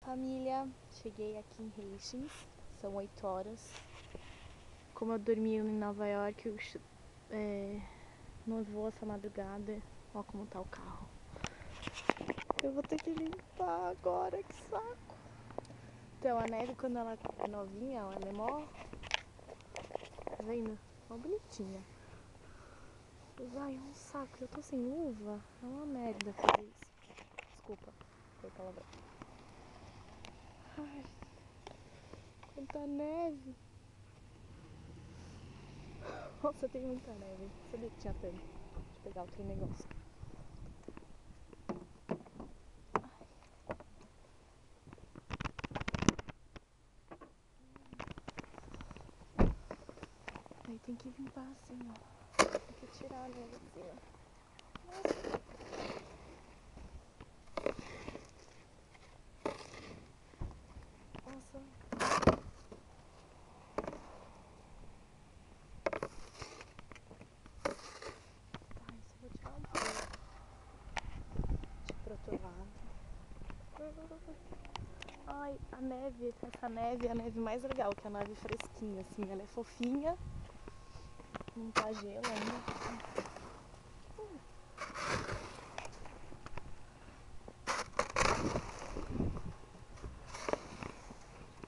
Família, cheguei aqui em Hastings, são 8 horas. Como eu dormi em Nova York, não vou essa madrugada. Olha como tá o carro. Eu vou ter que limpar agora, que saco. Então a neve, quando ela é novinha, ela é mó... Tá vendo? Mó bonitinha. Mas ai, é um saco, eu tô sem luva. É uma merda fazer isso. Desculpa, foi palavrão. Ai, quanta neve. Nossa, tem muita neve. Sabia que tinha tanto. Deixa eu pegar outro negócio. Aí tem que limpar assim, ó. Tem que tirar a neve de cima. Nossa. Nossa. Tá, isso eu vou tirar um pouco. Deixa pro outro lado. Ai, a neve, essa neve é a neve mais legal, que é a neve fresquinha, assim. Ela é fofinha. Não tá gelo ainda.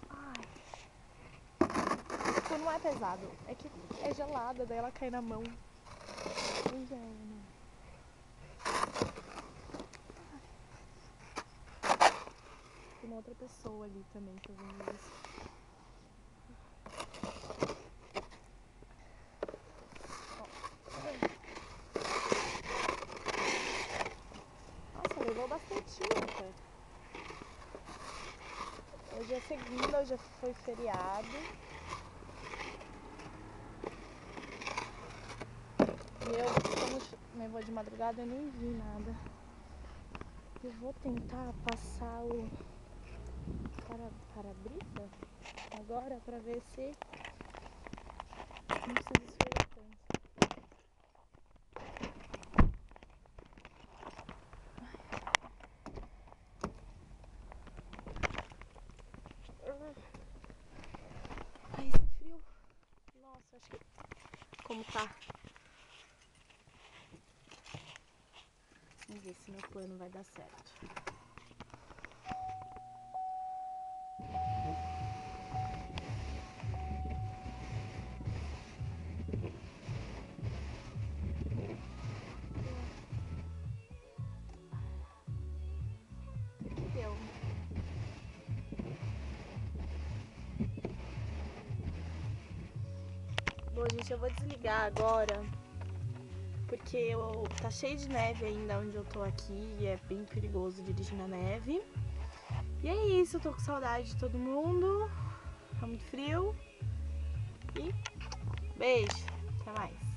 Ai. Tipo, não é pesado. É que é gelada, daí ela cai na mão. Pois é, né? Tem uma outra pessoa ali também fazendo isso. Nossa, levou bastante tinta. Hoje é segunda, hoje foi feriado. E eu, como nevou de madrugada, eu nem vi nada. Eu vou tentar passar o para-brisa agora pra ver se não precisa esfregar tanto. Ai, esse frio. Nossa, acho que... Como tá? Vamos ver se meu plano vai dar certo. Deu. Bom, gente, eu vou desligar agora, porque tá cheio de neve ainda onde eu tô aqui e é bem perigoso dirigir na neve. E é isso, eu tô com saudade de todo mundo, tá muito frio e beijo, até mais.